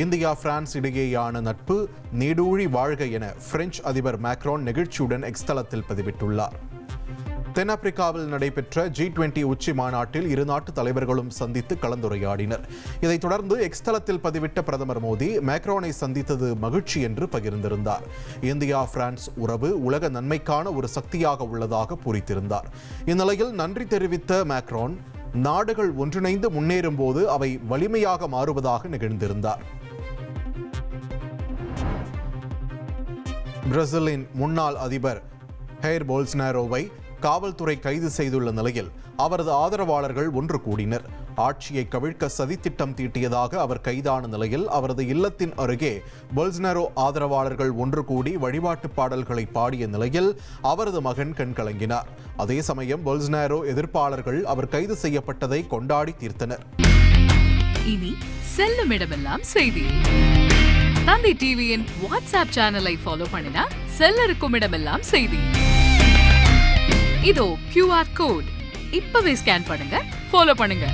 India France இடையேயான நட்பு நீடூழி வாழ்க என பிரெஞ்சு அதிபர் மேக்ரான் நெகிழ்ச்சியுடன் எக்ஸ் தளத்தில் பதிவிட்டுள்ளார். தென்னாப்பிரிக்காவில் நடைபெற்ற G20 உச்சி மாநாட்டில் இரு நாட்டு தலைவர்களும் சந்தித்து கலந்துரையாடினர். இதைத் தொடர்ந்து எக்ஸ் தளத்தில் பதிவிட்ட பிரதமர் மோடி மேக்ரானை சந்தித்தது மகிழ்ச்சி என்று பகிர்ந்திருந்தார். இந்தியா பிரான்ஸ் உறவு உலக நன்மைக்கான ஒரு சக்தியாக உள்ளதாக பூரித்திருந்தார். இந்நிலையில் நன்றி தெரிவித்த மேக்ரான் நாடுகள் ஒன்றிணைந்து முன்னேறும் போது அவை வலிமையாக மாறுவதாக நிகழ்ந்திருந்தார். பிரேசிலின் முன்னாள் அதிபர் ஹெய்ர் போல்சனாரோவை காவல்துறை கைது செய்துள்ள நிலையில் அவரது ஆதரவாளர்கள் ஒன்று கூடினர். ஆட்சியை கவிழ்க்க சதித்திட்டம் தீட்டியதாக அவர் கைதான நிலையில் அவரது இல்லத்தின் அருகே போல்சனாரோ ஆதரவாளர்கள் ஒன்று கூடி வழிபாட்டு பாடல்களை பாடிய நிலையில் அவரது மகன் கண்கலங்கினார். அதே சமயம் போல்சனாரோ எதிர்ப்பாளர்கள் அவர் கைது செய்யப்பட்டதை கொண்டாடி தீர்த்தனர். இனி செல்லும் இடமெல்லாம் செய்தி. தந்தி டிவியின் வாட்ஸ்அப் சேனலை ஃபாலோ பண்ணினா செல்ல இருக்கும் இடமெல்லாம் செய்தி. இதோ QR கோட் இப்பவே ஸ்கேன் பண்ணுங்க, ஃபாலோ பண்ணுங்க.